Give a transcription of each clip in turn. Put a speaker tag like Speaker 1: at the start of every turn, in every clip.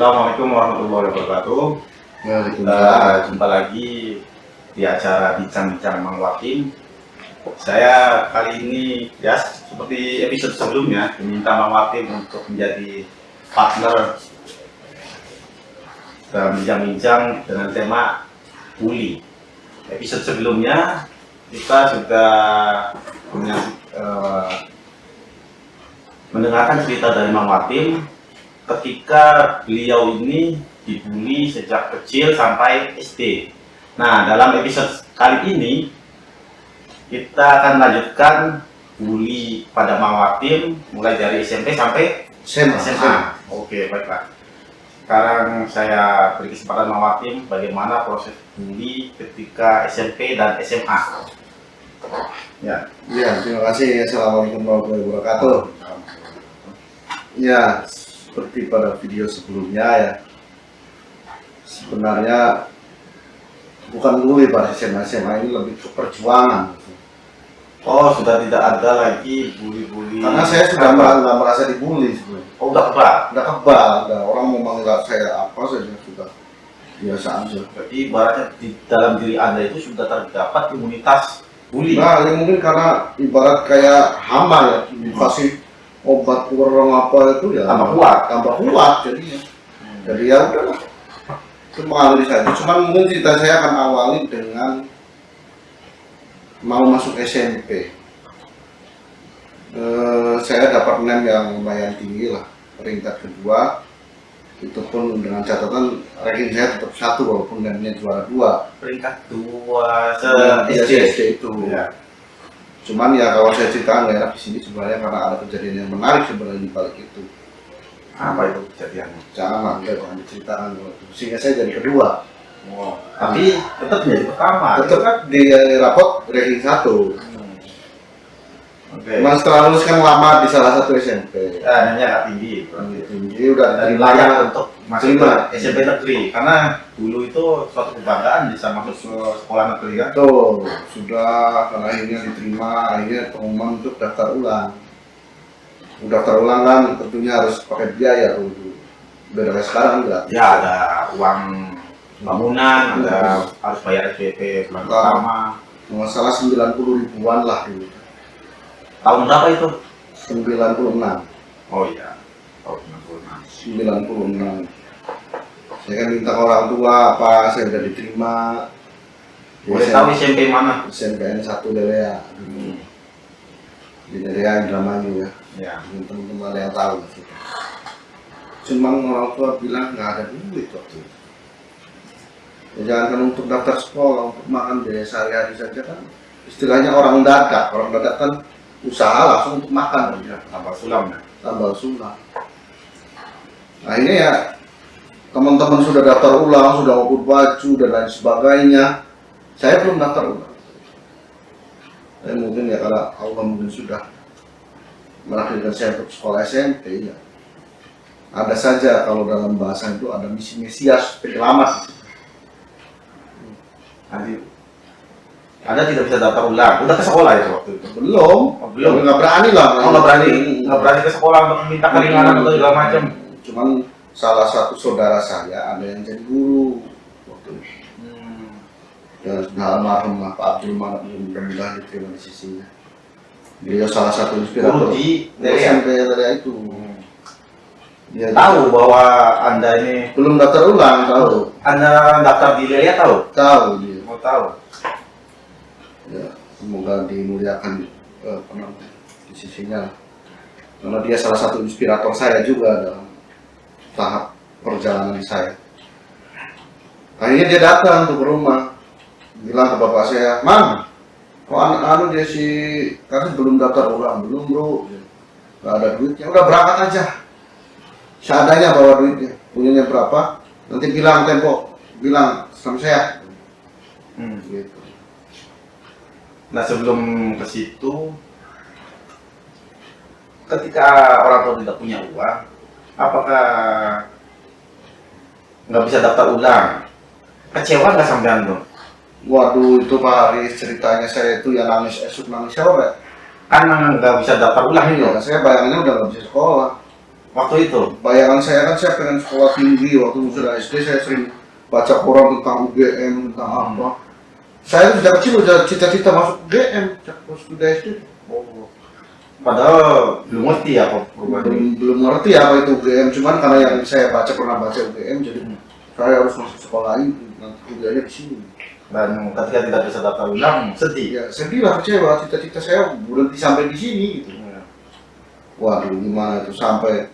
Speaker 1: Assalamualaikum warahmatullahi wabarakatuh. Jumpa lagi di acara Bincang-Bincang Mang Wakim. Saya kali ini ya seperti episode sebelumnya diminta Mang Wakim untuk menjadi partner dalam bincang-bincang dengan tema bully. Episode sebelumnya kita sudah mendengarkan cerita dari Mang Wakim ketika beliau ini dibully sejak kecil sampai SD. Nah, dalam episode kali ini kita akan lanjutkan bully pada Mang Wakim mulai dari SMP sampai SMA. Oke, baiklah. Sekarang saya beri kesempatan Mang Wakim bagaimana proses bully ketika SMP dan SMA.
Speaker 2: Ya, terima kasih. Assalamualaikum warahmatullahi wabarakatuh. Ya, seperti pada video sebelumnya ya, sebenarnya bukan bully pada SMA ini, lebih ke perjuangan.
Speaker 1: Oh, sudah tidak ada lagi bully-bully.
Speaker 2: Karena saya sudah nggak merasa dibully sebenarnya.
Speaker 1: Oh, udah kebal.
Speaker 2: Udah orang mau manggil saya apa saja sudah biasa aja.
Speaker 1: Berarti ibaratnya di dalam diri Anda itu sudah terdapat imunitas bully.
Speaker 2: Nah, ya mungkin karena ibarat kayak hama ya, dikasih obat kurang apa itu ya tambah kuat jadinya. Jadi ya udahlah, itu mengalir saja. Cuman mungkin cerita saya akan awali dengan mau masuk SMP. Saya dapat NEM yang lumayan tinggi lah, peringkat kedua. Itu pun dengan catatan ranking saya tetap 1 walaupun NEM-nya juara 2.
Speaker 1: Peringkat 2
Speaker 2: SD itu. Ya. Cuman ya kalau saya ceritakan nggak enak di sini sebenarnya karena ada kejadian yang menarik sebenarnya di balik itu.
Speaker 1: Apa itu kejadiannya?
Speaker 2: Jangan diceritakan sehingga saya jadi kedua.
Speaker 1: Oh, tapi tetap jadi pertama.
Speaker 2: Tetap kan di rapot ranking 1.
Speaker 1: Oke.
Speaker 2: Mas setelah lulus kan lama di salah satu SMP.
Speaker 1: Nanya nggak tinggi.
Speaker 2: Tinggi udah
Speaker 1: dari layak untuk masuk ke SMP negeri karena dulu itu suatu kebanggaan bisa masuk ke sekolah negeri kan.
Speaker 2: Tuh sudah karena akhirnya diterima, akhirnya pengumuman untuk daftar ulang. Daftar ulang kan tentunya harus pakai biaya dulu. Beda kayak sekarang enggak.
Speaker 1: Ya ada uang bangunan, ada harus bayar SPP bulan pertama.
Speaker 2: Masalah 90 ribuan lah dulu.
Speaker 1: Tahun berapa itu?
Speaker 2: 96.
Speaker 1: Oh iya, tahun 96.
Speaker 2: Saya kan minta ke orang tua apa saya udah diterima.
Speaker 1: Boleh tahu SMP mana?
Speaker 2: SMPN 1 Lelea dulu. Di Lelea Indramayu ya.
Speaker 1: Ya.
Speaker 2: Teman-teman yang tahu sih. Cuman orang tua bilang nggak ada duit waktu itu. Ya, jangankan untuk daftar sekolah, untuk makan biaya sehari-hari saja kan. Istilahnya orang dadak kan usaha langsung untuk makan ya.
Speaker 1: Tambah sulam ya?
Speaker 2: Tambah sulam. Nah ini ya teman-teman sudah daftar ulang, sudah ngumpul baju dan lain sebagainya. Saya belum daftar ulang. Mungkin ya karena Allah mungkin sudah menakdirkan saya untuk sekolah SMP ya. Ada saja kalau dalam bahasa itu ada mesias penyelamat.
Speaker 1: Nanti Anda tidak bisa daftar ulang. Udah ke sekolah ya waktu itu?
Speaker 2: Belum. Nggak berani lah.
Speaker 1: Nggak berani ke sekolah untuk minta keringanan atau segala macam.
Speaker 2: Cuman salah satu saudara saya ada yang jadi guru waktu itu. Ya sudah almarhum Pak Abdul Manap, mudah-mudahan diterima di sisinya. Beliau salah satu inspirator
Speaker 1: di
Speaker 2: SMP Lelea itu.
Speaker 1: Dia tahu bahwa Anda ini
Speaker 2: belum daftar ulang, tahu.
Speaker 1: Anda daftar di Lelea tahu?
Speaker 2: Tahu dia.
Speaker 1: Mau tahu?
Speaker 2: Ya, semoga dimuliakan di sisinya. Karena dia salah satu inspirator saya juga dalam tahap perjalanan saya. Akhirnya dia datang ke rumah, bilang ke bapak saya, "Man, kok dia si karena belum daftar ulang, belum bro, nggak ada duitnya, udah berangkat aja, seadanya bawa duitnya, punyanya berapa, nanti bilang tempo, bilang sama saya." Gitu.
Speaker 1: Nah sebelum ke situ, ketika orang tua tidak punya uang, apakah nggak bisa daftar ulang? Kecewa nggak sampean tuh?
Speaker 2: Waduh itu Pak Haris, ceritanya saya itu ya nangis nangis siapa?
Speaker 1: Kan nggak bisa daftar ulang itu.
Speaker 2: Ya, saya bayangannya udah nggak bisa sekolah.
Speaker 1: waktu itu.
Speaker 2: Bayangan saya kan saya pengen sekolah tinggi waktu sudah SD, saya sering baca koran tentang UGM, tentang apa. Saya sejak kecil udah cita-cita masuk UGM, sejak sudah SD.
Speaker 1: Oh. Padahal belum ngerti apa perubahan ini.
Speaker 2: Belum ngerti apa itu UGM, cuman karena yang saya pernah baca UGM, jadi saya harus masuk sekolah itu, nanti kuliahnya di sini.
Speaker 1: Dan ketika tidak bisa daftar ulang, sedih.
Speaker 2: Ya sedih lah, kecewa, cita-cita saya berhenti sampai di sini gitu. Waduh, gimana itu sampai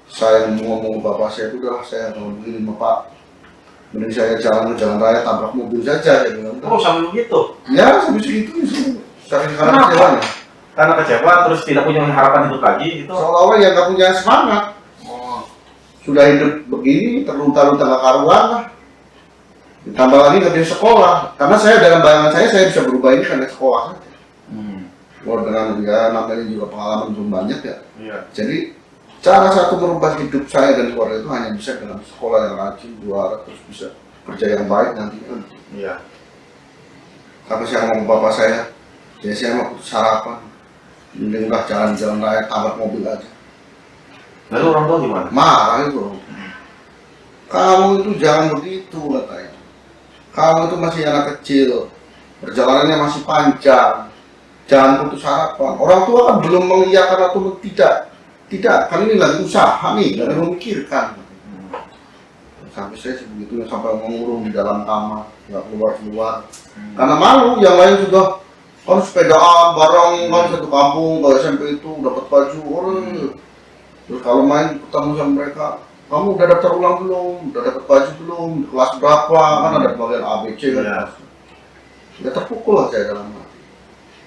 Speaker 2: saya ngomong ke bapak saya, itu udah saya kalau begini sama Pak, mending saya jalan ke jalan raya tabrak mobil saja, saya bilang.
Speaker 1: Oh, sambil begitu?
Speaker 2: Ya, sampai segitu sih. Saking karena
Speaker 1: Kenapa?
Speaker 2: kecewanya.
Speaker 1: Karena kecewa terus tidak punya harapan hidup lagi itu.
Speaker 2: Seolah-olah yang nggak punya semangat.
Speaker 1: Oh.
Speaker 2: Sudah hidup begini, terlunta-lunta nggak karuan lah. Ditambah lagi nggak bisa sekolah. Karena saya dalam bayangan saya bisa berubah ini karena sekolah saja. Wah, dengan ya namanya juga pengalaman belum banyak ya.
Speaker 1: Iya.
Speaker 2: Jadi cara satu merubah hidup saya dan keluarga itu hanya bisa dengan sekolah yang rajin, juara, terus bisa kerja yang baik nanti kan.
Speaker 1: Iya.
Speaker 2: Tapi saya ngomong bapak saya, ya saya mau putus harapan. Mending udah jalan-jalan raya tabrak mobil aja.
Speaker 1: Lalu orang tua gimana?
Speaker 2: Marah itu. Kamu itu jangan begitu katanya. Kamu itu masih anak kecil, perjalanannya masih panjang. Jangan putus harapan. Orang tua kan belum mengiyakan atau tidak. Tidak, kan ini lagi usaha nih, lagi memikirkan. Sampai saya sebegitunya sampai mengurung di dalam kamar, nggak keluar-keluar. Karena malu, yang lain sudah kan sepedaan bareng kan satu kampung, kalau SMP itu dapat baju orang. Terus kalau main ketemu sama mereka, kamu udah daftar ulang belum? Udah dapat baju belum? Kelas berapa? Kan ada bagian A, B, C kan. Ya terpukul lah saya dalam hati.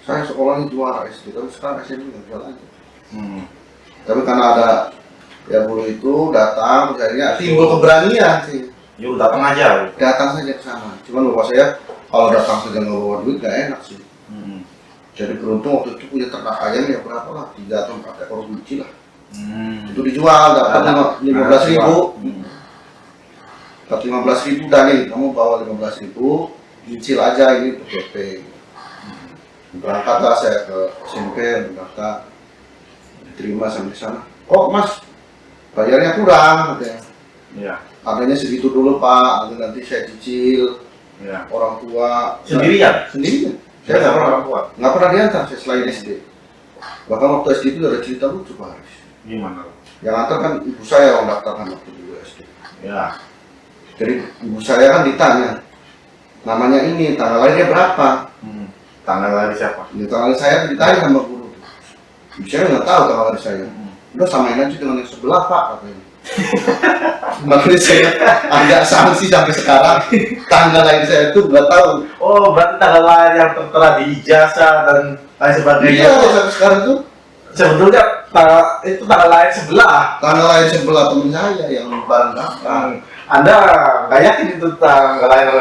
Speaker 2: Saya sekolahnya juara SD, tapi sekarang SMP nggak bisa lanjut. Tapi karena ada ya guru itu datang, akhirnya timbul keberanian sih.
Speaker 1: Yuk datang aja.
Speaker 2: Datang saja ke sana. Cuman bapak saya kalau datang saja nggak bawa duit nggak enak sih. Jadi beruntung waktu itu punya ternak ayam ya berapa lah, 3 atau 4 ekor biji lah. Itu dijual dapat 15.000. Dapat 15.000 dah nih, kamu bawa 15.000, cicil aja ini PDP. Berangkatlah saya ke SMP, berangkat diterima sampai sana. Kok mas, bayarnya kurang katanya.
Speaker 1: Iya.
Speaker 2: Adanya segitu dulu pak, nanti saya cicil.
Speaker 1: Iya.
Speaker 2: Orang tua
Speaker 1: Sendirian?
Speaker 2: Sendirian.
Speaker 1: Saya
Speaker 2: Saya
Speaker 1: sama orang tua.
Speaker 2: nggak pernah diantar saya selain SD. Bahkan waktu SD itu ada cerita lucu Pak Haris.
Speaker 1: Gimana?
Speaker 2: Yang antar kan ibu saya yang daftarkan waktu dulu SD.
Speaker 1: Ya.
Speaker 2: Jadi ibu saya kan ditanya, namanya ini, tanggal lahirnya berapa?
Speaker 1: Tanggal lahir siapa?
Speaker 2: Ya, tanggal lahir saya ditanya sama guru. Ibu saya nggak tahu tanggal lahir saya. Udah samain aja dengan yang sebelah Pak katanya. Makanya saya agak sanksi sampai sekarang tanggal lahir saya itu nggak tahu.
Speaker 1: Oh, berarti tanggal lahir yang tertera di ijazah dan lain sebagainya.
Speaker 2: Iya, sampai sekarang tuh
Speaker 1: Sebetulnya itu tanggal lahir sebelah.
Speaker 2: tanggal lahir sebelah temen saya yang bareng daftar.
Speaker 1: Anda nggak yakin itu tanggal lahir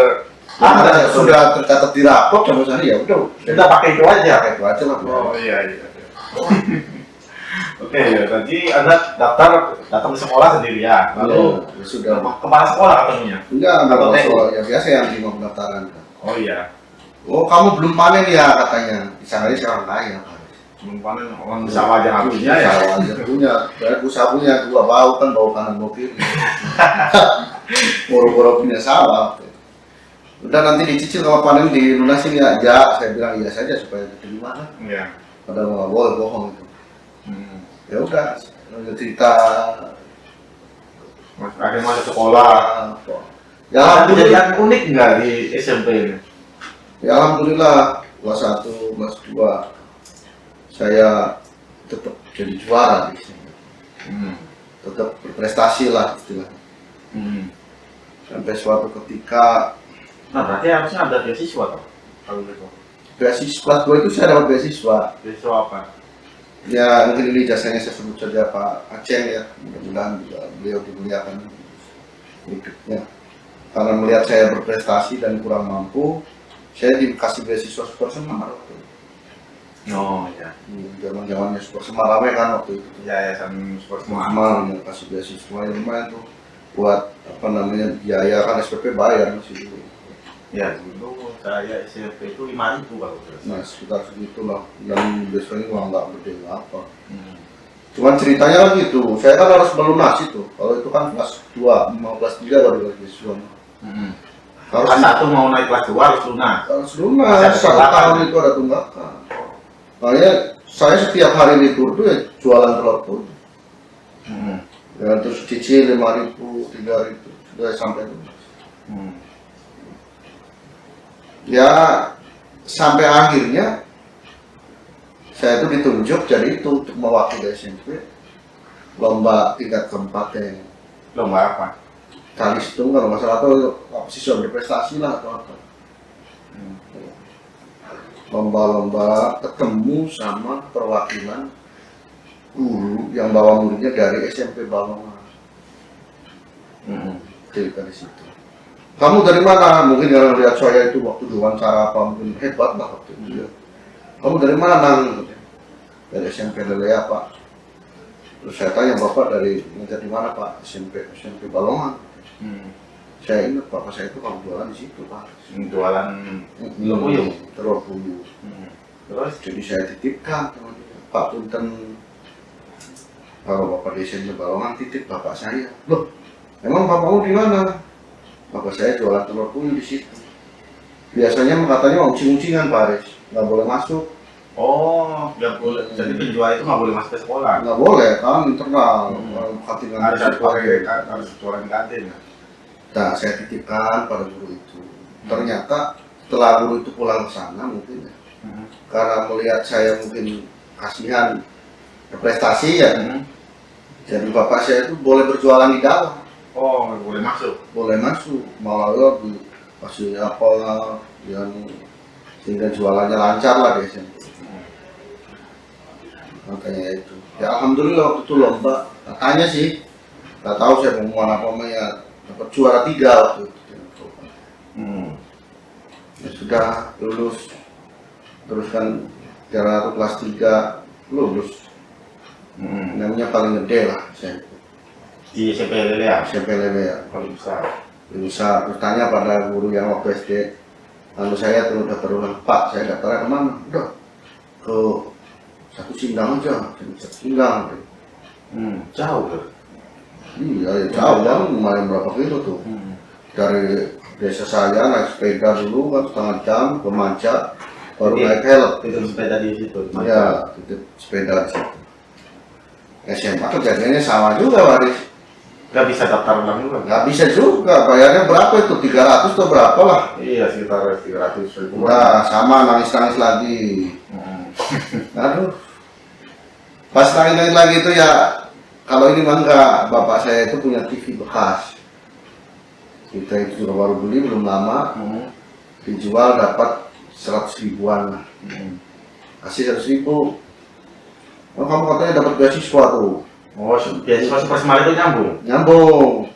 Speaker 2: Anda sudah tercatat di rapor sama saya ya udah.
Speaker 1: kita pakai itu aja.
Speaker 2: Pakai itu aja lah.
Speaker 1: Oh iya. Oke, tadi Anda datang ke sekolah sendirian, lalu
Speaker 2: Ya, sudah.
Speaker 1: kepala sekolah ketemunya.
Speaker 2: Enggak
Speaker 1: Atau TU?
Speaker 2: soal ya biasa yang terima pendaftaran.
Speaker 1: Oh iya,
Speaker 2: Oh kamu belum panen ya katanya. Disangkanya sekarang kaya Pak.
Speaker 1: belum panen orang sawah aja nggak punya ya.
Speaker 2: Sawah aja punya. Saya usaha punya dua bau kan bau kanan bau kiri. Boro-boro punya sawah. Udah nanti dicicil kalau panen dilunasin ya. Ya saya bilang iya saja supaya diterima kan.
Speaker 1: Iya.
Speaker 2: Padahal nggak boleh bohong itu. Ya udah cerita
Speaker 1: Akhirnya masuk sekolah.
Speaker 2: ya
Speaker 1: Ada
Speaker 2: alhamdulillah,
Speaker 1: kejadian unik nggak di SMP ini?
Speaker 2: ya alhamdulillah kelas 1, kelas 2 saya tetap jadi juara di sini. Tetap berprestasi lah istilahnya. Sampai suatu ketika
Speaker 1: Nah, berarti harusnya ada beasiswa toh? Kalau gitu.
Speaker 2: beasiswa kelas 2 itu saya dapat beasiswa.
Speaker 1: Beasiswa apa?
Speaker 2: Ya mungkin ini jasanya saya sebut saja Pak Aceh ya, mudah-mudahan juga beliau dimuliakan hidupnya. Karena melihat saya berprestasi dan kurang mampu, saya dikasih beasiswa Super Semar waktu itu.
Speaker 1: Oh iya.
Speaker 2: Zaman-zamannya Super Semar ramai kan waktu itu.
Speaker 1: Yayasan Sport Semua.
Speaker 2: Semar yang kasih beasiswa yang lumayan tuh buat apa namanya biaya kan SPP bayar masih dulu.
Speaker 1: Ya dulu saya SMP itu 5.000 kalau tidak salah.
Speaker 2: Nah sekitar segitulah dan biasanya uang nggak gede nggak apa. Cuman ceritanya lagi tuh, saya kan harus melunasi tuh. Kalau itu kan kelas 2, 15 baru lagi suam. Harus
Speaker 1: Kelas 1 mau naik kelas 2 harus lunas.
Speaker 2: harus lunas,
Speaker 1: Masih ada
Speaker 2: 1
Speaker 1: tunggakan.
Speaker 2: tahun itu ada tunggakan. Makanya saya setiap hari libur tuh ya jualan telur tuh. Ya, terus cicil 5.000, 3.000, sudah sampai lunas. Ya sampai akhirnya saya itu ditunjuk jadi itu untuk mewakili SMP lomba tingkat kabupaten.
Speaker 1: Lomba apa?
Speaker 2: Kalistung kalau nggak salah atau apa siswa berprestasi lah atau apa. Lomba-lomba ketemu sama perwakilan guru yang bawa muridnya dari SMP Balongan. Cerita di situ. Kamu dari mana? Mungkin kalau lihat saya itu waktu diwawancara apa mungkin hebat lah waktu itu ya. Kamu dari mana nang? Dari SMP Lelea Pak. Terus saya tanya bapak dari ngajar di mana Pak? SMP Balongan. Saya ingat bapak saya itu kalau jualan di situ Pak.
Speaker 1: Jualan telur puyuh.
Speaker 2: Telur puyuh.
Speaker 1: Terus?
Speaker 2: Jadi saya titipkan sama dia. Pak Punten, kalau bapak di SMP Balongan titip bapak saya. Loh, emang bapakmu di mana? Bapak saya jualan telur puyuh di situ. Biasanya katanya uncing-uncingan Pak Aris, nggak boleh masuk.
Speaker 1: Oh, nggak boleh. Jadi penjual itu nggak boleh masuk ke sekolah.
Speaker 2: Nggak boleh kan internal. Kantin
Speaker 1: Harus ada pakai, harus jualan di kantin.
Speaker 2: Nah, saya titipkan pada guru itu. Ternyata setelah guru itu pulang ke sana mungkin ya, karena melihat saya mungkin kasihan prestasi ya, jadi bapak saya itu boleh berjualan di dalam.
Speaker 1: Oh, nggak boleh masuk.
Speaker 2: Boleh masuk, malah dikasih apa yang sehingga jualannya lancar lah di SMP. Makanya itu. Ya alhamdulillah waktu itu lomba, katanya sih, nggak tahu saya pengumuman apa ya, dapat juara 3 waktu itu. Ya sudah lulus, terus kan jarak kelas 3 lulus. Namanya paling gede lah SMP.
Speaker 1: Di SMP Lelea.
Speaker 2: SMP Lelea.
Speaker 1: Paling besar.
Speaker 2: Bisa terus tanya pada guru yang waktu SD, lalu saya tuh daftar ulang Pak, saya daftarnya kemana? Udah ke Satu Sindang aja, Satu Sindang.
Speaker 1: Jauh tuh.
Speaker 2: Iya, ya, jauh kan, lumayan berapa kilo tuh. Dari desa saya naik sepeda dulu kan setengah jam ke Manca, baru naik helm.
Speaker 1: Itu sepeda di situ.
Speaker 2: Iya, titip sepeda di situ. SMA kejadiannya sama juga Waris.
Speaker 1: Nggak bisa daftar ulang juga.
Speaker 2: Nggak bisa juga, bayarnya berapa itu? 300 atau berapa lah?
Speaker 1: Iya, sekitar 300.000.
Speaker 2: Udah sama nangis-nangis lagi. Aduh. Pas nangis-nangis lagi itu ya, kalau ini mah enggak, bapak saya itu punya TV bekas. Kita itu juga baru beli belum lama, dijual dapat 100 ribuan lah. Kasih 100 ribu. Oh, kamu katanya dapat beasiswa tuh.
Speaker 1: Oh, beasiswa Super Smart itu nyambung.
Speaker 2: Nyambung.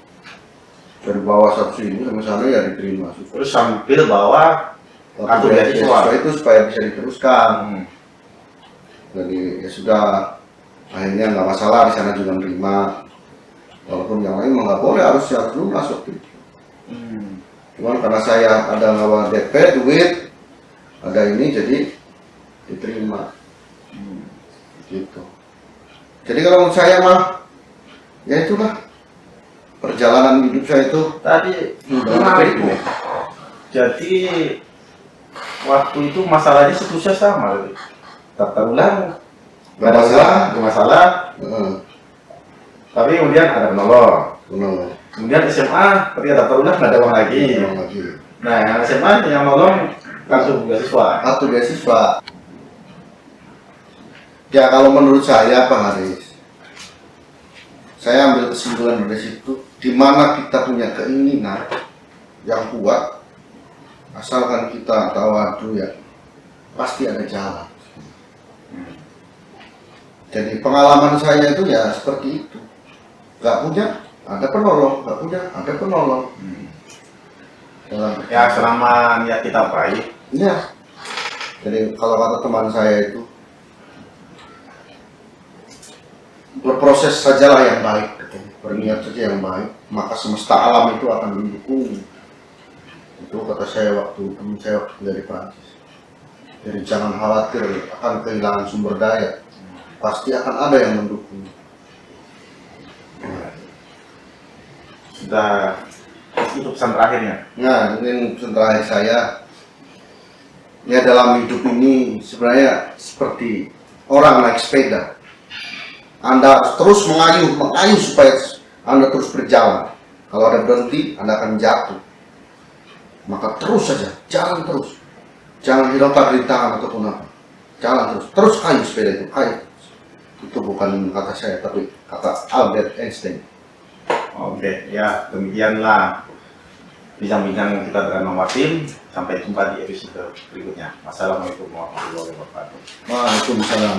Speaker 2: Dari bawah 100 ribu sama sana ya diterima.
Speaker 1: Terus sambil bawa kartu beasiswa
Speaker 2: itu supaya bisa diteruskan. Jadi ya sudah, akhirnya nggak masalah di sana juga menerima. Walaupun yang lain nggak boleh, harus lunas waktu itu. Cuman karena saya ada ngawa DP duit, ada ini jadi diterima. Gitu. Jadi kalau menurut saya mah, ya itulah perjalanan hidup saya itu.
Speaker 1: tadi menarik Bu. Jadi waktu itu masalahnya seterusnya sama. Daftar ulang nggak ada masalah, nggak masalah. Tapi kemudian ada penolong. Kemudian SMA ketika daftar ulang nggak ada uang lagi. Nah, yang SMA yang nolong langsung beasiswa.
Speaker 2: Kartu beasiswa. Ya kalau menurut saya Pak Haris, saya ambil kesimpulan dari situ, di mana kita punya keinginan yang kuat, asalkan kita tawadu ya, pasti ada jalan. Jadi pengalaman saya itu ya seperti itu, nggak punya, ada penolong, nggak punya, ada penolong.
Speaker 1: Ya selama niat kita baik.
Speaker 2: Ya, jadi kalau kata teman saya itu, berproses sajalah yang baik, berniat saja yang baik, maka semesta alam itu akan mendukung. Itu kata saya waktu teman saya waktu dari Prancis. Jadi jangan khawatir akan kehilangan sumber daya. pasti akan ada yang mendukung.
Speaker 1: Sudah itu pesan terakhirnya.
Speaker 2: Nah, mungkin pesan terakhir saya, ya dalam hidup ini sebenarnya seperti orang naik sepeda. Anda harus terus mengayuh supaya Anda terus berjalan. Kalau ada berhenti, Anda akan jatuh. Maka terus saja, jalan terus. Jangan hiraukan rintangan ataupun apa. Jalan terus kayu sepeda itu, kayu. Itu bukan kata saya, tapi kata Albert Einstein.
Speaker 1: Oke, ya demikianlah bincang-bincang kita dengan Bang Watim. Sampai jumpa di episode berikutnya. Wassalamualaikum warahmatullahi wabarakatuh.
Speaker 2: Waalaikumsalam.